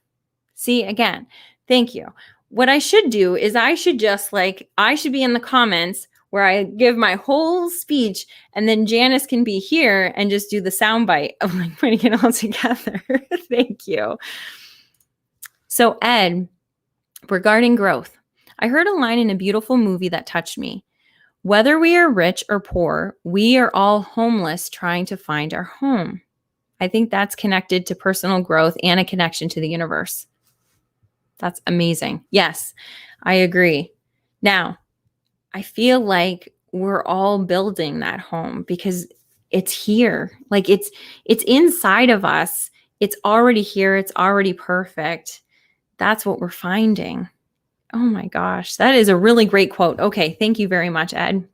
S1: See, again, thank you. What I should do is I should be in the comments where I give my whole speech, and then Janice can be here and just do the soundbite of putting it all together. Thank you. So Ed, regarding growth, I heard a line in a beautiful movie that touched me. Whether we are rich or poor, we are all homeless trying to find our home. I think that's connected to personal growth and a connection to the universe. That's amazing. Yes, I agree. Now, I feel like we're all building that home because it's here. It's inside of us. It's already here. It's already perfect. That's what we're finding. Oh my gosh, that is a really great quote. Okay, thank you very much, Ed.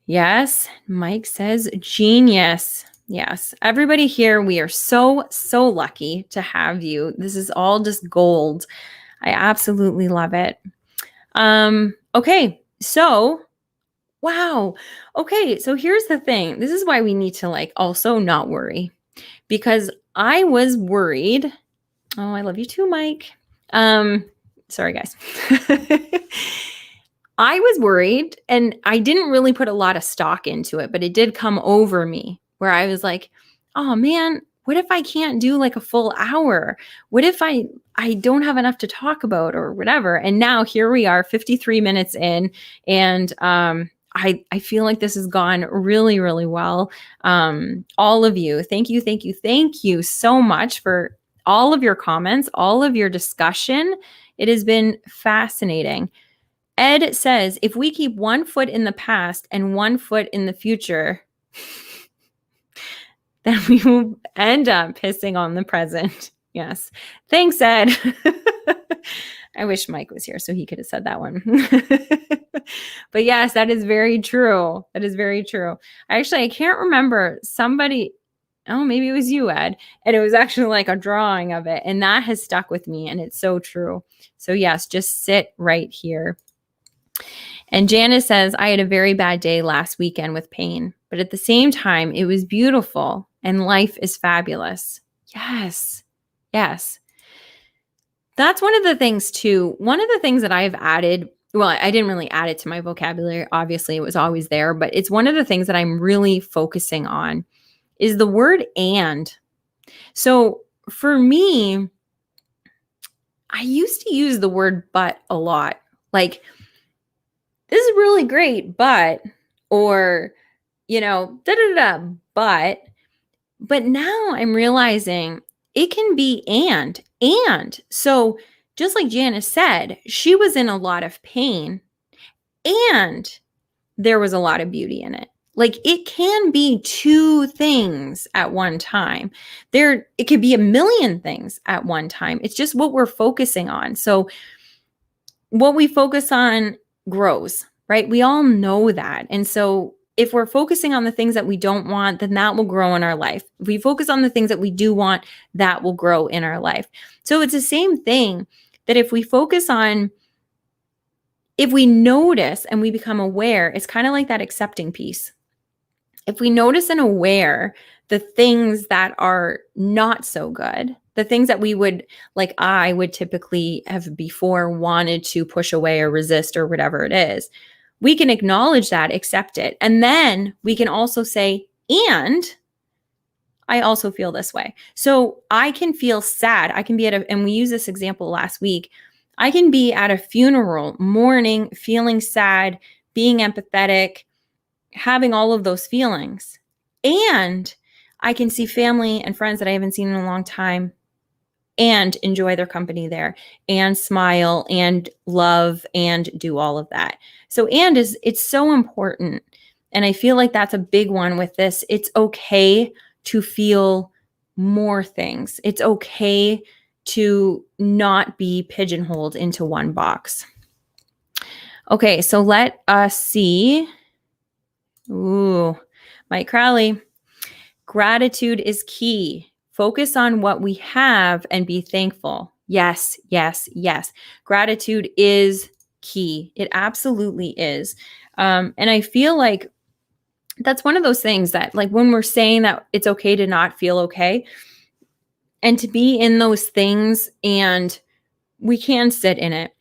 S1: Yes, Mike says genius. Yes, everybody here, we are so lucky to have you. This is all just gold. I absolutely love it. Okay, so, wow. Okay, so here's the thing. This is why we need to also not worry, because I was worried. Oh, I love you too, Mike. Sorry, guys. I was worried, and I didn't really put a lot of stock into it, but it did come over me where I was like, oh man, what if I can't do a full hour? What if I don't have enough to talk about or whatever? And now here we are 53 minutes in, and I feel like this has gone really, really well. All of you, thank you so much for all of your comments, all of your discussion. It has been fascinating. Ed says, if we keep 1 foot in the past and 1 foot in the future, then we will end up pissing on the present. Yes. Thanks, Ed. I wish Mike was here so he could have said that one. But yes, that is very true. That is very true. I can't remember somebody. Oh, maybe it was you, Ed. And it was actually a drawing of it. And that has stuck with me. And it's so true. So yes, just sit right here. And Janice says, I had a very bad day last weekend with pain, but at the same time, it was beautiful and life is fabulous. Yes. Yes. That's one of the things too. One of the things that I've added, well, I didn't really add it to my vocabulary. Obviously, it was always there, but it's one of the things that I'm really focusing on is the word and. So for me, I used to use the word but a lot. Like, this is really great, but, or, da da da, but now I'm realizing it can be and. So just like Janice said, she was in a lot of pain and there was a lot of beauty in it. Like, it can be two things at one time. It could be a million things at one time. It's just what we're focusing on. So what we focus on grows, right? We all know that. And so if we're focusing on the things that we don't want, then that will grow in our life. If we focus on the things that we do want, that will grow in our life. So it's the same thing that if we notice and we become aware, it's kind of like that accepting piece. If we notice and aware the things that are not so good, the things that I would typically have before wanted to push away or resist or whatever it is, we can acknowledge that, accept it. And then we can also say, and I also feel this way. So I can feel sad. I can be and we used this example last week. I can be at a funeral, mourning, feeling sad, being empathetic, having all of those feelings. And I can see family and friends that I haven't seen in a long time and enjoy their company there and smile and love and do all of that. So it's so important. And I feel like that's a big one with this. It's okay to feel more things. It's okay to not be pigeonholed into one box. Okay, so let us see. Ooh, Mike Crowley. Gratitude is key. Focus on what we have and be thankful. Yes, yes, yes. Gratitude is key. It absolutely is. And I feel like that's one of those things that, like, when we're saying that it's okay to not feel okay and to be in those things, and we can sit in it.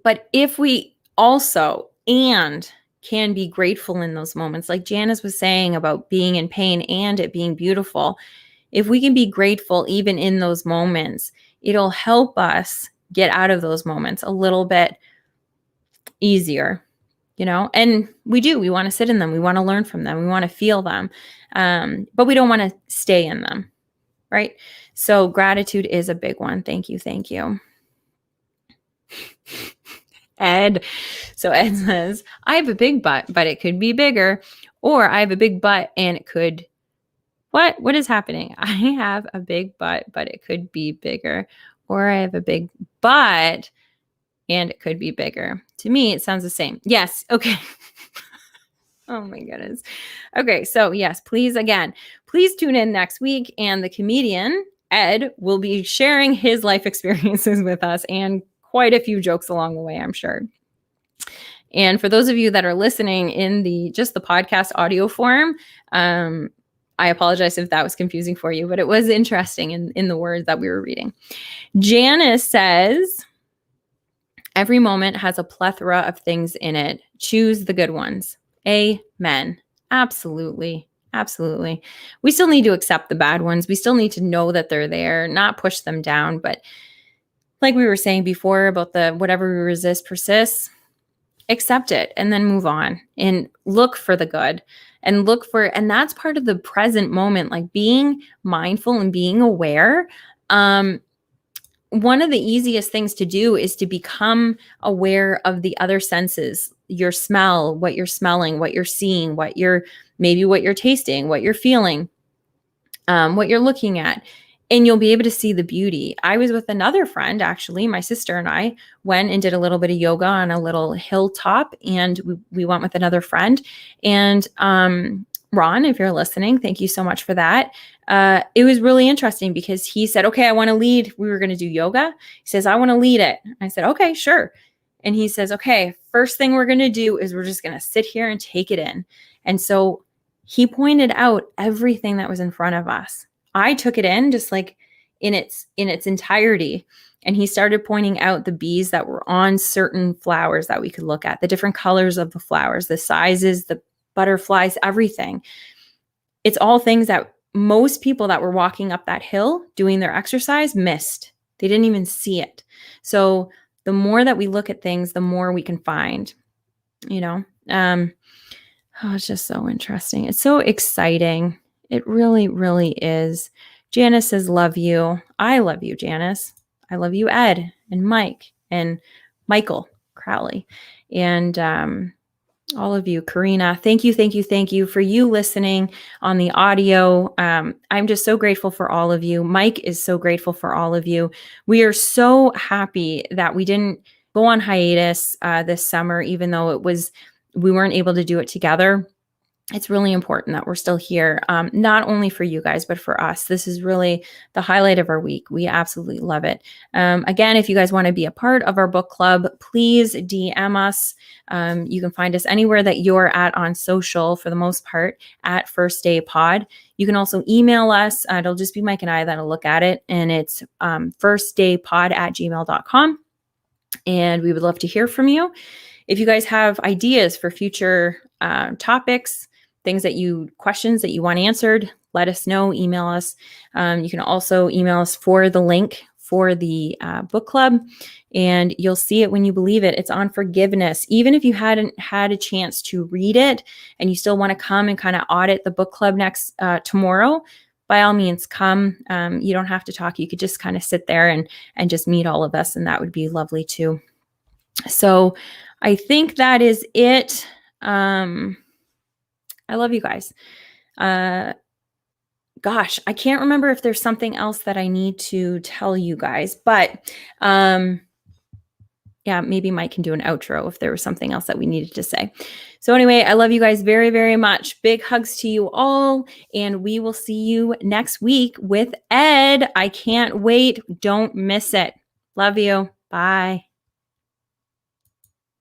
S1: But if we also can be grateful in those moments, like Janice was saying about being in pain and it being beautiful, if we can be grateful even in those moments, it'll help us get out of those moments a little bit easier, and we want to sit in them. We want to learn from them. We want to feel them. But we don't want to stay in them. Right? So gratitude is a big one. Thank you. Thank you. Ed. So Ed says, I have a big butt, but it could be bigger. Or I have a big butt and it could, what is happening? I have a big butt, but it could be bigger. Or I have a big butt and it could be bigger. To me, it sounds the same. Yes. Okay. Oh my goodness. Okay. So yes, please tune in next week. And the comedian, Ed, will be sharing his life experiences with us and quite a few jokes along the way, I'm sure. And for those of you that are listening in just the podcast audio form, I apologize if that was confusing for you, but it was interesting in the words that we were reading. Janice says, every moment has a plethora of things in it. Choose the good ones. Amen. Absolutely. Absolutely. We still need to accept the bad ones. We still need to know that they're there, not push them down. But like we were saying before about the whatever we resist persists, accept it and then move on and look for the good and and that's part of the present moment, like being mindful and being aware. One of the easiest things to do is to become aware of the other senses, your smell, what you're smelling, what you're seeing, what you're tasting, what you're feeling, what you're looking at. And you'll be able to see the beauty. I was with another friend, actually, my sister and I went and did a little bit of yoga on a little hilltop, and we went with another friend. And Ron, if you're listening, thank you so much for that. It was really interesting because he said, okay, I want to lead. We were going to do yoga. He says, I want to lead it. I said, okay, sure. And he says, okay, first thing we're going to do is we're just going to sit here and take it in. And so he pointed out everything that was in front of us. I took it in just like in its entirety. And he started pointing out the bees that were on certain flowers that we could look at, the different colors of the flowers, the sizes, the butterflies, everything. it's all things that most people that were walking up that hill doing their exercise missed. They didn't even see it. So the more that we look at things, the more we can find, you know. It's just so interesting. It's so exciting. It really, really is. Janice says, love you. I love you, Janice. I love you, Ed and Mike and Michael Crowley. And all of you, Karina, thank you for you listening on the audio. I'm just so grateful for all of you. Mike is so grateful for all of you. We are so happy that we didn't go on hiatus this summer, even though we weren't able to do it together. It's really important that we're still here, not only for you guys, but for us. This is really the highlight of our week. We absolutely love it. Again, if you guys want to be a part of our book club, please DM us. You can find us anywhere that you're at on social, for the most part, at First Day Pod. You can also email us. It'll just be Mike and I that'll look at it. And it's firstdaypod@gmail.com. And we would love to hear from you. If you guys have ideas for future topics, questions that you want answered, let us know, email us. You can also email us for the link for the book club, and you'll see it when you believe it. It's on forgiveness. Even if you hadn't had a chance to read it and you still want to come and kind of audit the book club tomorrow, by all means, come. You don't have to talk. You could just kind of sit there and just meet all of us, and that would be lovely too. So I think that is it. I love you guys. Gosh, I can't remember if there's something else that I need to tell you guys, but yeah, maybe Mike can do an outro if there was something else that we needed to say. So anyway, I love you guys very, very much. Big hugs to you all, and we will see you next week with Ed. I can't wait. Don't miss it. Love you. Bye.